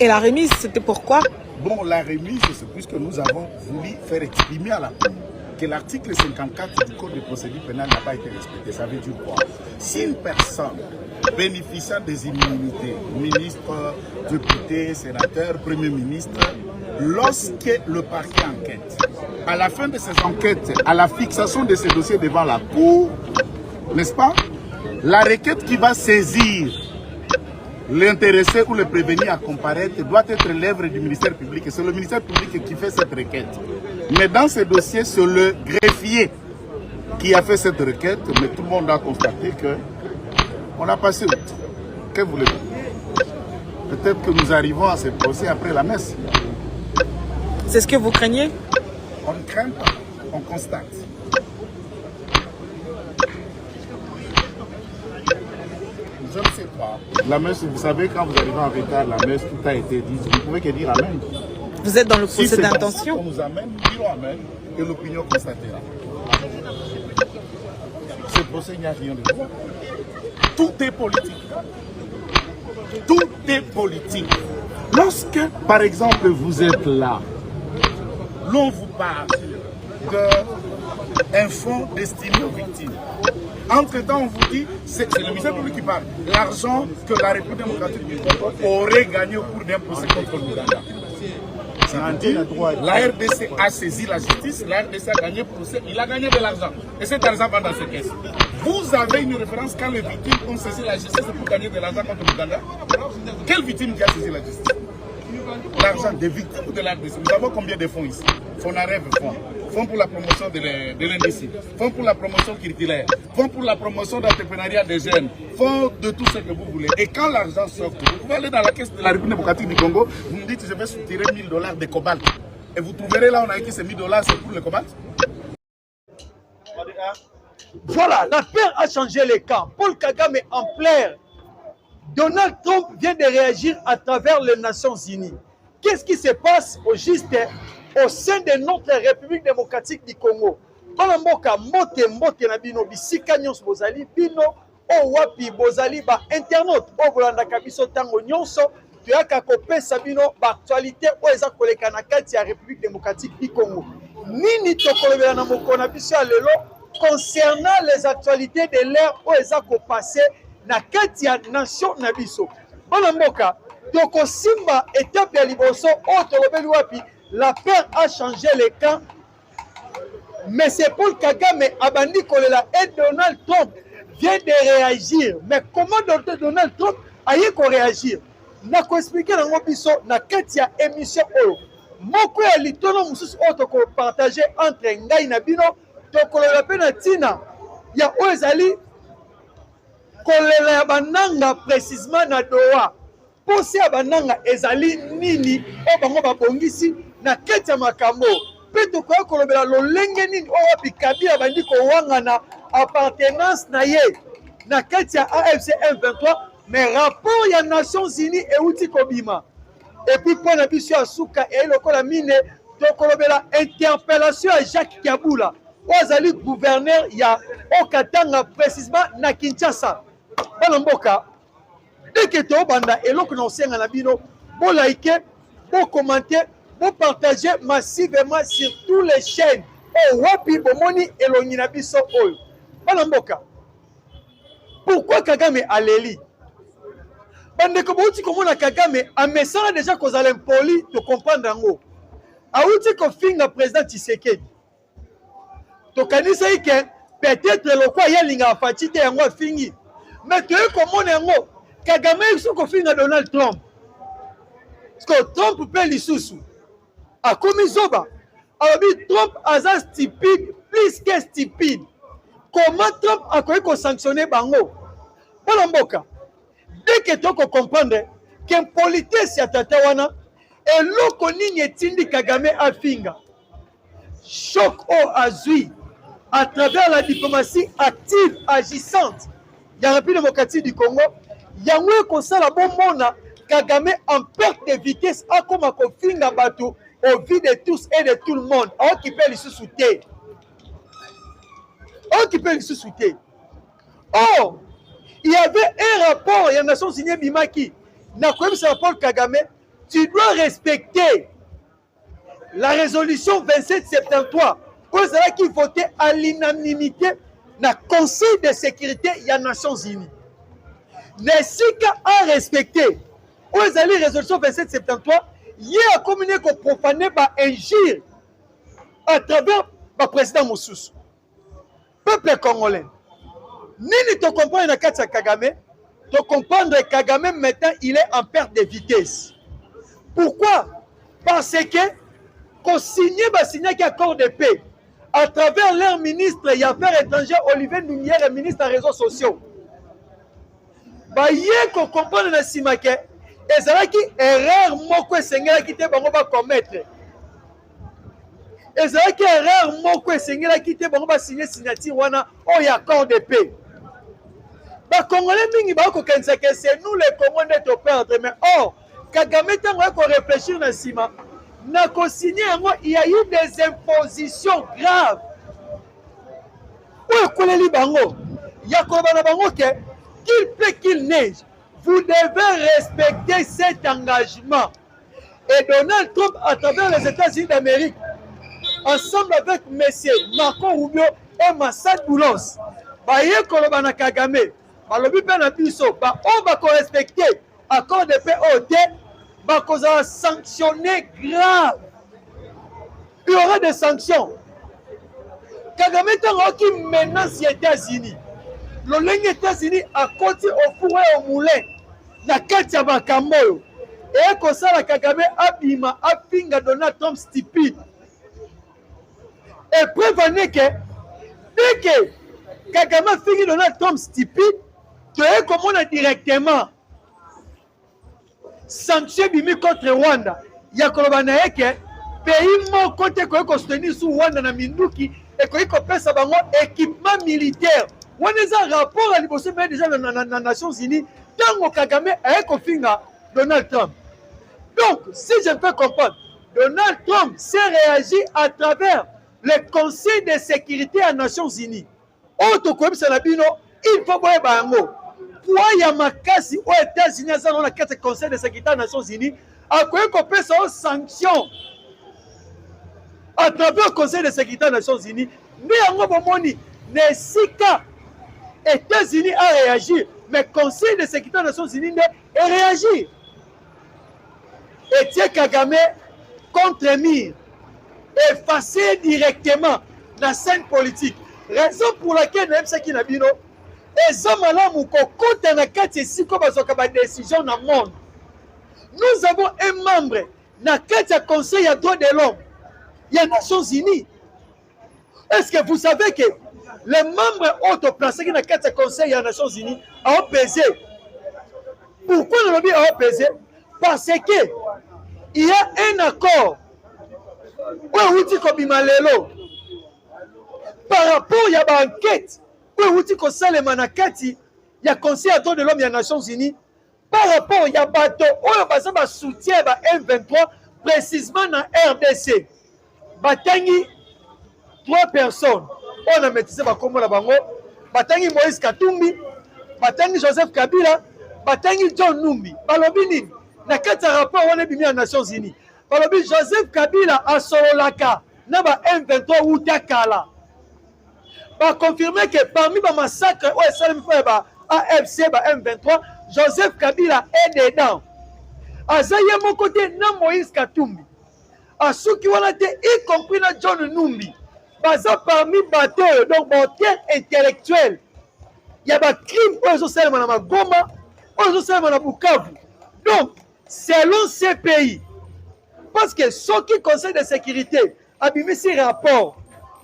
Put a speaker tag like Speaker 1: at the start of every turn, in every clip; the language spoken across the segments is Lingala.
Speaker 1: Et la remise, c'était pourquoi?
Speaker 2: Bon, la remise, c'est puisque nous avons voulu faire exprimer à la Cour que l'article 54 du Code de procédure pénale n'a pas été respecté. Ça veut dire quoi? Si une personne bénéficiant des immunités, ministre, député, sénateur, premier ministre, lorsque le parquet enquête, à la fin de ces enquêtes, à la fixation de ces dossiers devant la Cour, n'est-ce pas? La requête qui va saisir l'intéressé ou le prévenu à comparaître doit être l'œuvre du ministère public. Et c'est le ministère public qui fait cette requête. Mais dans ces dossiers, c'est le greffier qui a fait cette requête. Mais tout le monde a constaté qu'on a passé outre. Que voulez-vous? Peut-être que nous arrivons à ce procès après la messe.
Speaker 1: C'est ce que vous craignez?
Speaker 2: On ne craint pas, on constate. Je ne sais pas. La messe, vous savez, quand vous arrivez en retard, la messe, tout a été dit. Vous ne pouvez que dire Amen.
Speaker 1: Vous êtes dans le procès
Speaker 2: Si
Speaker 1: d'intention?
Speaker 2: on nous amène, nous dirons Amen et l'opinion constatera. Ce procès, il n'y a rien de droit. Tout est politique. Tout est politique. Lorsque, par exemple, vous êtes là, l'on vous parle d'un fonds destiné aux victimes. Entre-temps, on vous dit, c'est le ministère public qui parle, l'argent que la République démocratique du Congo aurait gagné au cours d'un procès contre l'Ouganda. La RDC a saisi la justice, la RDC a gagné le procès, il a gagné de l'argent. Et cet argent va dans ses caisses. Vous avez une référence quand les victimes ont saisi la justice pour gagner de l'argent contre l'Ouganda? Quelle victime qui a saisi la justice? L'argent des victimes de la RDC. Nous avons combien de fonds ici? FONAREV, fonds pour la promotion de l'industrie, fonds pour la promotion culturelle, fonds pour la promotion d'entrepreneuriat des jeunes, fonds de tout ce que vous voulez. Et quand l'argent sort, vous pouvez aller dans la caisse de la République démocratique du Congo, vous me dites je vais soutirer $1000 de cobalt. Et vous trouverez là, on a écrit ces $1000, c'est pour le cobalt.
Speaker 3: Voilà, la paix a changé les camps. Paul Kagame est en plaire. Donald Trump vient de réagir à travers les Nations Unies. Qu'est-ce qui se passe au juste au sein de notre République démocratique du Congo? Mboka mbote na bino bisika nyonso bozali bino o wapi bozali ba internaute o bolandaka biso tango nyonso toyaka kopesa bino ba actualité o eza koleka na kati ya République démocratique du Congo. Nini tokolobela na mokona biso ya lelo concernant les actualités de l'ère o eza kopase na kati ya nation na biso. Mboka toko simba étape ya liboso o tolobeli wapi la paix a changé les camps. Mais c'est Paul Kagame abandi kolela et Donald Trump vient de réagir. Mais comment Donald Trump a eu qu'on réagir? Na ko expliquer na biso na kati ya émission oyo. Moko ya litono mususu o toko partager entre ngai na bino tokolela pe na tina ya o ezali kolela ya bananga précisément na Doha. Posi ya bananga ezali nini o bango babongisi na kati ya makambo. Pe tokoya kolobela lolenge nini o wapi Kabila bandi kowangana appartenance na ye na kati ya AFC M23 mais rapport ya Nations Unies euti kobima. Et puis pour na biso ya suka e lokola mine tokolobela interpellation à Jacques Kabula o azali gouverneur ya Okatanga précisément na Kinshasa. Bana mboka dès que to banda eloko na osenga na bino bo like bo commenter vous partagez massivement sur toutes les chaînes. Oh, wapi bomoni elongi na biso oyo. Bana mboka. Pourquoi Kagame aleli? Bande ko bouti komona Kagame a message déjà kozala impoli to comprendre ngo. Auti ko finga président Tshisekedi. To kanisa ike peut-être le quoi yelinga fatite yango fingi. Mais to komona ngo Kagame iso ko finga Donald Trump. Parce que Trump peut lisusu. A commis Zoba, Trump a stupide, plus que stupide. Comment Trump a pu sanctionner Bango? Mboka. Dès que tu comprends qu'un politique s'y attatawana, et l'autre ligne tindi Kagame a finga. Choc au azui, à travers la diplomatie active, agissante, il y a la République démocratique du Congo, il y a un conseil à bon mona, Kagame en perte de vitesse, a comme un finga bateau. Au vu de tous et de tout le monde, on qui peut les sous-souter. On qui peut les sous-souter. Or, il y avait un rapport, il y a une nation signée Bimaki, n'a pas eu ce rapport Kagame, tu dois respecter la résolution 2773 pour cela qui votait à l'unanimité dans le Conseil de sécurité des Nations Unies. Nesika a respecté pour la résolution 2773, il a communiqué qu'on profanait par injure à travers le président Moussous. Peuple congolais, ni te comprendre dans Katsa Kagame, te comprendre que Kagame maintenant il est en perte de vitesse. Pourquoi? Parce que qu'on signe un accord de paix à travers leur ministre des Affaires étrangères Olivier Ndounière et ministre des réseaux sociaux. Yé qu'on comprendre na simake et ça qui erreur moko esengela qui te bango ba commettre. Et ça qui erreur moko esengela qui te bango ba signer signature wana o ya accord de paix. Ba Congolais mingi ba ko kenza que c'est nous les Congolais de perdre mais or Kagame tango ko réfléchir na sima na ko signer yango il y a eu des impositions graves. Ou koleli bango ya ko bana bango ke qu'il pleut qu'il neige, vous devez respecter cet engagement. Et Donald Trump, à travers les États-Unis d'Amérique, ensemble avec M. Marco Rubio et Massad Boulos, Baye Kolobana Kagame, Balobi Benabiso, on va respecter l'accord de paix OT, va sanctionner grave. Il y aura des sanctions. Kagame est qui menace les États-Unis. Les États-Unis a continué au four et au moulin. Na katia bakamboyo. Et comme ça, la Kagame abima apinga Donald Trump stupide. Et prévenez que dès que Kagame finit Donald Trump stupide, tu es comme on a directement sanctionné bimi contre Rwanda. Il y a kolobana que pays mon côté ko soutenir sous Rwanda na minduki et ko pesa bango équipement militaire. On a un rapport à l'Ibosso, mais déjà dans les Nations Unies, tant que Kagame a confiné Donald Trump. Donc, si je peux comprendre, Donald Trump s'est réagi à travers le Conseil de sécurité des Nations Unies. Autre comme Salabino, il faut voir Bango. Pour y a makasi aux États-Unis, dans le Conseil de sécurité des Nations Unies, à quoi qu'on peut sans sanctions à travers le Conseil de sécurité des Nations Unies. Mais en gros, Nesika États-Unis a réagi, mais le Conseil de sécurité des Nations Unies a réagi. Et Tiens Kagame contre Mir, effacé directement la scène politique. Raison pour laquelle même ce qui n'a bino, les hommes là qui comptent dans la carte ici comme une décision dans le monde. Nous avons un membre dans la carte du Conseil des droits de l'homme, il y a les Nations Unies. Est-ce que vous savez que les membres autoplacés qui dans le Conseil des Nations Unies ont pesé? Pourquoi nous avons pesé? Parce que il y a un accord par rapport à une enquête il y a Conseil des droits de l'homme des Nations Unies par rapport à bateau où soutien M23 précisément dans RDC. Batangi 3 personnes. On a maîtrisé Bakombo la Bango, Batangi Moïse Katumbi, Batangi Joseph Kabila, Batangi John Numbi. Balobini, na kata rapport on est bimi aux Nations Unies. Balobi Joseph Kabila a Sololaka, na ba M23 ou Takala. Ba confirmer que parmi les massacres où SLM fait ba AFC ba M23, Joseph Kabila est dedans. Azaye mon côté na Moïse Katumbi. A ceux qui ont été y compris na John Numbi. Baza parmi bateaux, donc bateaux intellectuels. Il y a des crimes aux Océans à Goma, aux Océans à Bukavu. Donc, selon ces pays, parce que ceux qui conseillent de sécurité, abîmer ces rapports,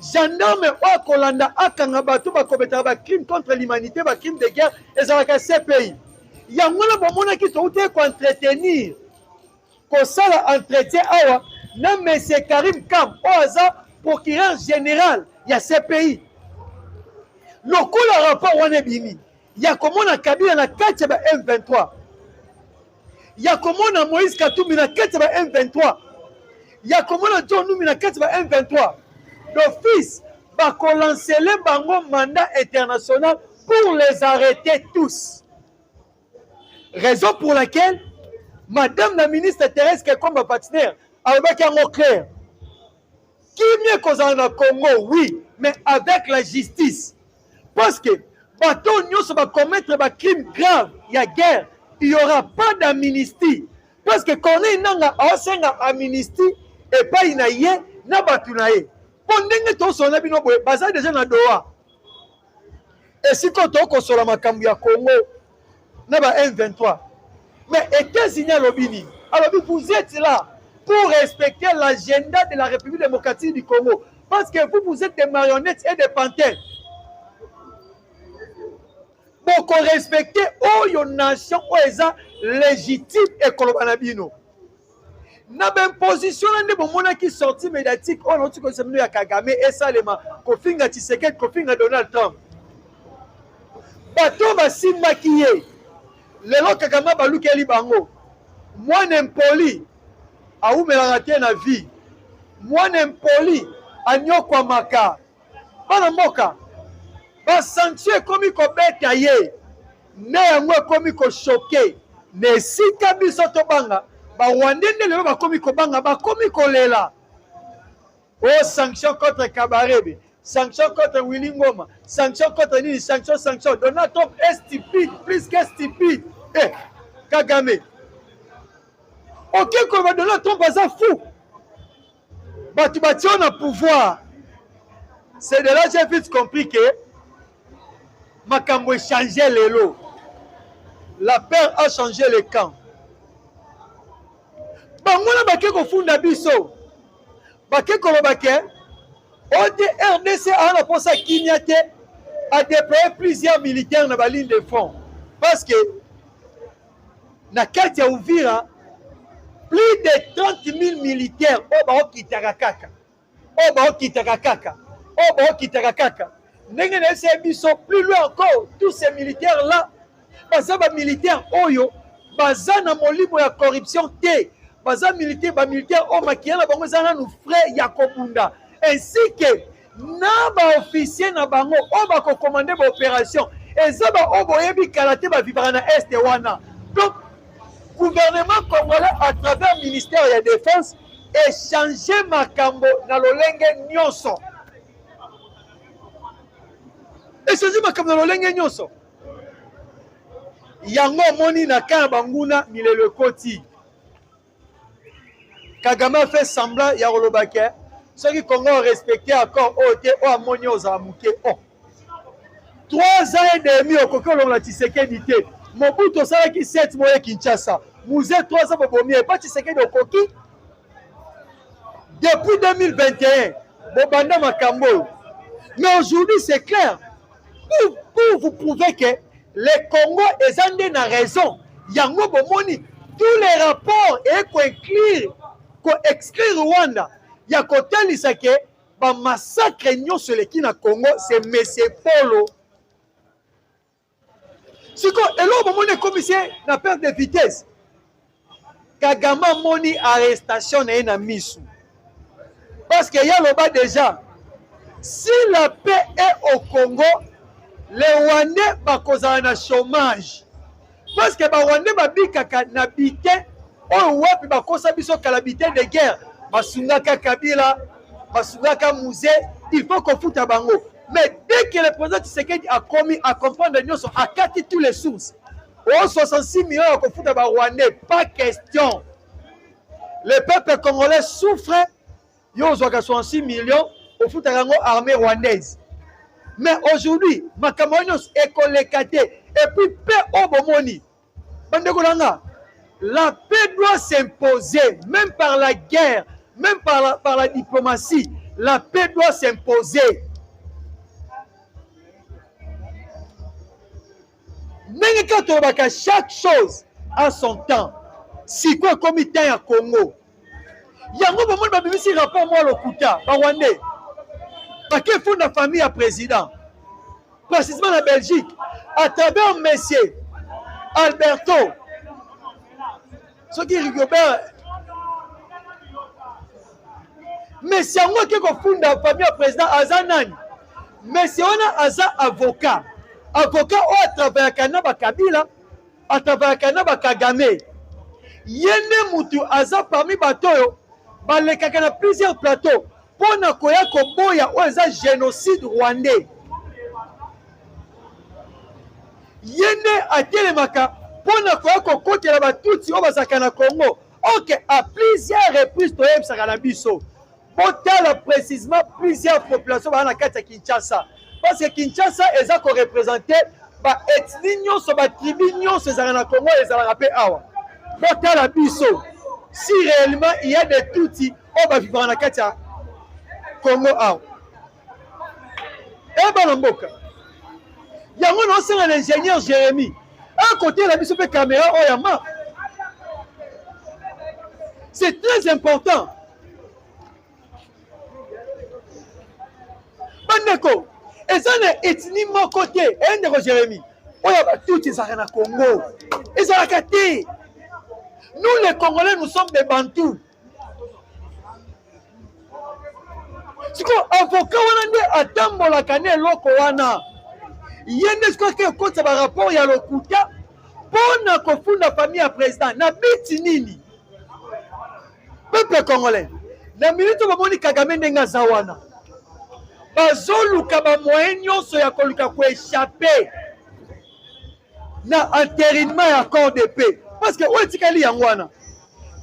Speaker 3: gendarmes ou Kolanda, Akangabatou, Bakobeta, crimes contre l'humanité, crimes de guerre, et ça va ces pays. Il y a un monde qui sont entretenir, qu'on s'en entretien, non, mais c'est Karim Kam, au hasard, procureur général, il y a ces pays. Le coup de rapport, on est bimi. Il y a comment on a Kabila na 4 M23. Il y a comment on a Moïse Katumbi na 4 M23. Il y a comment on a John Numbi na 4 M23. D'office, va qu'on lance le bango mandat international pour les arrêter tous. Raison pour laquelle Madame la ministre Thérèse Kekomba partenaire, avec un clair. Qui mieux qu'on en Congo, oui, mais avec la justice. Parce que, bateau nous va commettre un crime grave, il y a guerre, il n'y aura pas d'amnistie. Parce que quand on est en amnistie, et pas une aïe, n'a pas tout naïe. Pendant que on a bien basé déjà dans Doha. Et si quand on sur la Makambu à Congo, n'a pas M23. Mais États-Unis à l'Obini, alors vous êtes là pour respecter l'agenda de la République démocratique du Congo. Parce que vous êtes des marionnettes et des panthères. Pour qu'on respecte une nation légitime et colobanabino. Na même position là bon mona qui sorti médiatique on a tout comme ça ya Kagame et Salema Kofinga Tshisekedi Kofinga Donald Trump. Bato ba simakiye. Lelo Kagame balukeli bango. Moi n'impoli a oumela te na vie. Moi n'impoli a nyokwa maka. Bana moka. Ba sanction komi ko beta ye. Ne yango komi ko choquer. Ne sika biso to banga. Ba wandende lelo ba komi ko banga ba komi ko lela. Oh sanction contre Kabarebe. Sanction contre Willy Ngoma. Sanction contre Nini. Sanction. Donald Trump est stupide. Plus que stupide. Eh, Kagame. Ok, qu'on va donner Trump à ça fou. Bah, tu bâtis on a pouvoir. C'est de là que j'ai vite compris que Makambo a changé les lots. La paix a changé le camp. Bah, moi, je vais funda biso. Bah, RDC a pour ça qu'il y a déployé plusieurs militaires dans la ligne de front. Parce que na kati ya Uvira, plus de 30 000 militaires au Kitakaka. Plus loin encore, tous ces militaires-là, baza ba militaires oyo, baza na molimo ya corruption te, baza militaire o makiya na bango zana nous frère Yakobunda, ainsi que na ba officier na bango o ba ko commander ba opération, ezaba o boyebi kalaté ba vivra na est wana. Donc gouvernement congolais à travers le ministère de la Défense et changer makambo na lolenge nyonso. Et changer makambo na lolenge nyonso. Yango moni na kana banguna milele koti. Kagame fait semblant ya rolobake. Ceux qui Congo respecté accord OT o amoni ozamuke o. 3 ans et demi au kokolo la Tshisekedi te. Mobutu sala qui 7 mois Kinshasa. Mouzé 3 ans pour mieux pas Tshisekedi au koki. Depuis 2021, Bobanda Makambo. Mais aujourd'hui c'est clair. Pour vous prouver que les Congo ezande na raison. Yango bomoni tous les rapports et ko exclure Rwanda. Ya kotalisa ke ba massacre nyonso leki na Congo c'est monsieur Polo. Si et là, au moment de commissaire, na perte de vitesse. Kagame moni arrestation na misu. Parce qu'il y a le bas déjà. Si la paix est au Congo, les Rwandais va causer un chômage. Parce que les Rwandais va bikaka na bité, on wapi va causer biso calamité de guerre. Basungaka Kabila, basungaka Mouzé, il faut qu'on foute à bango. Mais dès que le président Tshisekedi a commis à comprendre l'Union, a capté tous les sources. Oh, 66 millions à confondre avec Rwandais, pas question. Le peuple congolais souffre, il y a 66 millions au foot à l'armée rwandaise. Mais aujourd'hui, Makamonios est collecté et puis paix au Bomoni. La paix doit s'imposer, même par la guerre, même par la diplomatie. La paix doit s'imposer. Même quand on va chaque chose a son temps. Si quoi comme il à Congo. Il y a un moment où il rapport moi le Kouta, Rwandais. Parce qu'il faut une famille à président. Précisément la Belgique. À travers monsieur Alberto. Ce qui est Rigobert. Mais c'est moi qui ai fondé la famille à président Azanan. Mais c'est un avocat. Avocat à travers Kanaba Kabila, à travers Kanaba Kagame. Yende mutu aza parmi batoyo balekaka na plusieurs plateaux pona koya koboya oyo eza génocide rwandais. Yende atelemaka pona koya kokotela batutsi oyo bazalaka na Congo. Ok, à plusieurs reprises toyebisaka na biso botala précisément plusieurs populations bana na kati ya Kinshasa, parce que Kinshasa eza ko représenter ba ethnie nyonso ba tribu nyonso ezalaka na Congo ezalaka pe awa. Botala biso si réellement il y a des Tutsi oyo bavivaka na kati ya Congo awa. Bana mboka yango naosenga na ingénieur Jérémy à côté la biso pe caméra oyo ya marque. C'est très important. Bandeko, eza na ethnie moko te, ndeko Jérémy. Oya batuti ezalaka na Congo. Ezalaka te. Nous les Congolais, nous sommes des Bantous. Siko avocat wana nde atambolaka ne eloko wana. Yende siko ke kota ba rapport ya lokuta pona kofunda famille ya président na biti nini. Peuple congolais, na minute bamoni Kagame ndenge aza wana bazoluka bamoyen nyonso ya koluka koéchappe na entérinement ya accord de paix, parce que oyo etikali yango wana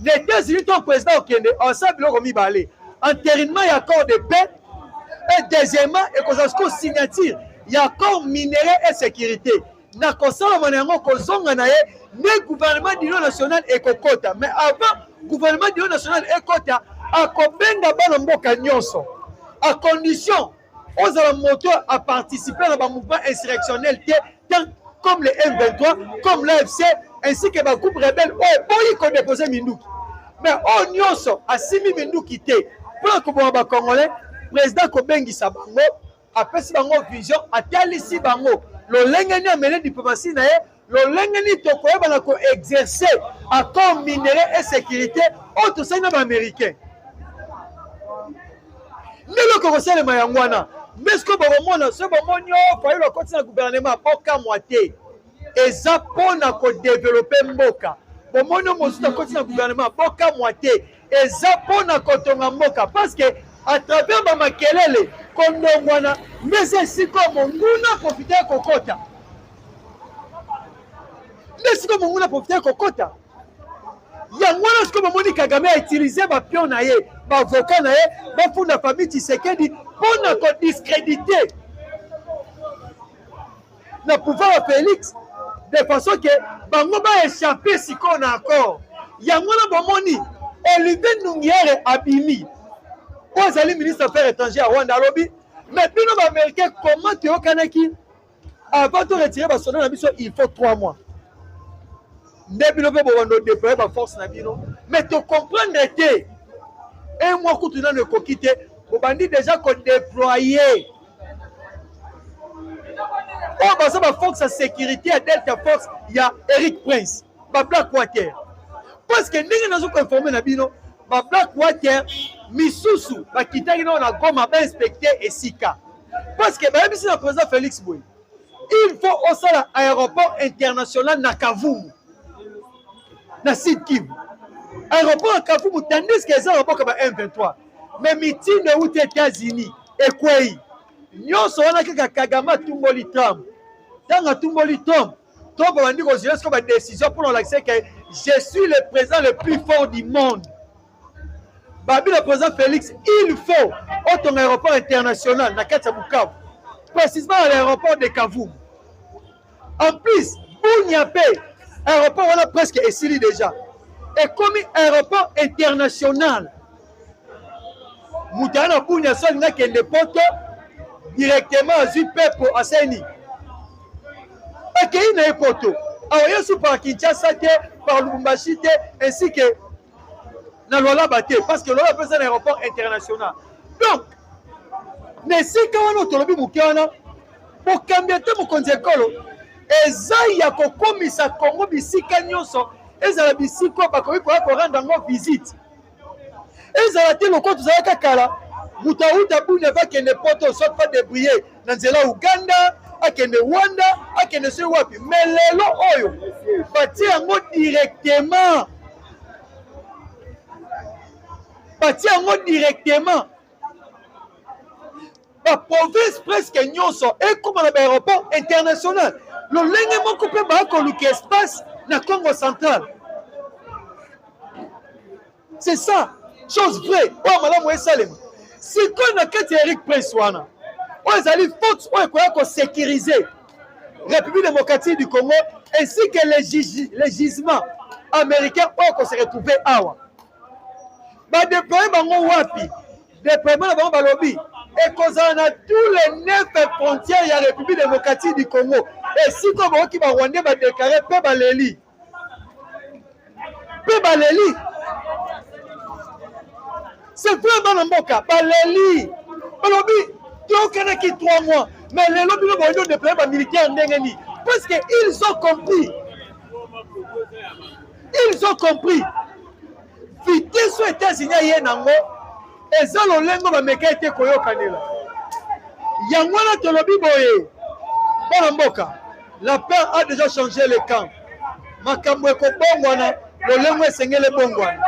Speaker 3: na États-Unis to président okende asala biloko mibale: entérinement ya accord de paix et deuxièmement ekozala siko signature ya accord minerai et sécurité na kosalama na yango kozonga na ye nde gouvernement d'union nationale ekokota. Mais avant gouvernement d'union nationale ekota akobenga bana mboka nyonso à condition ozala moto à participer à un mouvement insurrectionnel comme le M23, comme l'AFC, ainsi que les groupes rebelles. Oh, boy, déposer Minduki. Mais oh, nyonso asimi Minduki te pour que les Congolais, président Kobengi Sabango, après si bango vision, atalisi bango, le lengeni amené diplomatie na ye, le lengeni tokoye banako exercer accord minerai et sécurité, autre ça n'a pas américain. Nelo kokosele mayangwana. Mais ce que bomona, ce bomonyo, faille le continent gouvernement boka moitié. Eza pona ko développer mboka. Bomonyo mosuta continent gouvernement boka moitié. Eza pona ko tonga mboka parce que à travers ba makelele kondongwana, mais ainsi comme monguna profiter kokota. Mais si comme monguna profiter kokota. Yangwana ce que bomoni Kagame a utilisé ba pion na ye, ba avocat na ye, ba funda famille Tshisekedi pour nous discréditer le pouvoir de Félix de façon que bango ba échapper si qu'on a encore. Yangwana bomoni Olivier Nungiere Abimi, le ministre des Affaires étrangères à Rwanda lobby, mais puis nos Américains comment tu es au Kanaki avant de retirer ba son mission il faut 3 mois. Déployer ma force mais tu comprendre que un mois que tu n'as ne quitter, on bandit déjà qu'on déployer. Oh, bah ça ma force de sécurité à Delta Force, il y a Eric Prince, ma Black Water. Parce que nous avons informé Nabino, ma Black Water, Misusu, ma Kitari on a comme ma inspecté et Sika. Parce que même si le président Félix Bouy, il faut aussi l'aéroport international Nakavumu. Na Sud Kivu. Aéroport à Kavumu, tandis que les aéroports comme M23. Mais meeting de aux États-Unis, et quoi? Nous sommes Kagama Tumboli Trump. Dans la Tumboli Trump, Trump a dit que comme une décision pour l'accès que je suis le président le plus fort du monde. Babi le président Félix, il faut autant aéroport international, na Katsabukavu. Précisément à l'aéroport de Kavumu. En plus, Bouniapé, aéroport on a presque essayé déjà. Et comme aéroport international, Moutana Bounia Sol n'a qu'un dépôt directement à Zupe pour Asseni. Et qu'il y a un poteau. Alors, il y a sous par Kinshasa, par Lubumbashi, ainsi que dans Lola Baté, parce que Lola a un aéroport international. Donc, mais si quand on a autonomie Moukana, pour cambier mon conseil, ezaya kokomisa Congo bisika nyonso ezala bisiko bakomi ko rendre ngo visite ezala te loko tuzala kala mutauta bune bakende poto soit pas débrouiller na nzela Uganda akende Rwanda akende se wapi mais lelo oyo bati yango directement batia yango directement baprovince presque nyonso ekoma na baéroport international lolenge moko mpe bakoluka espace na Congo central. C'est ça, chose vraie. Oh, madame Ouessalem. Si on a qu'à Eric Prince wana, on a faute, on a sécurisé la République démocratique du Congo ainsi que les gisements américains on se retrouver awa. Ba déployer bango wapi, déploiement na bango balobi et causant na tous les 9 frontières de la République démocratique du Congo. Et si comme on qui va Rwanda va déclarer pe baleli. Pe baleli. C'est vraiment un mboka. Baleli. Balobi, tu as qui 3 mois. Mais les lobbies vont déployer militaires en Dengeni. Parce qu'ils ont compris. Ils ont compris. Vitesse aux États-Unis, il y a un ango. Et ça, le lengo va meka été koyo kanela. Yangwana te lobby boye. Bon mboka. La peur a déjà changé le camp. Makambo eko bongwana. Le lengo esengele bongwana.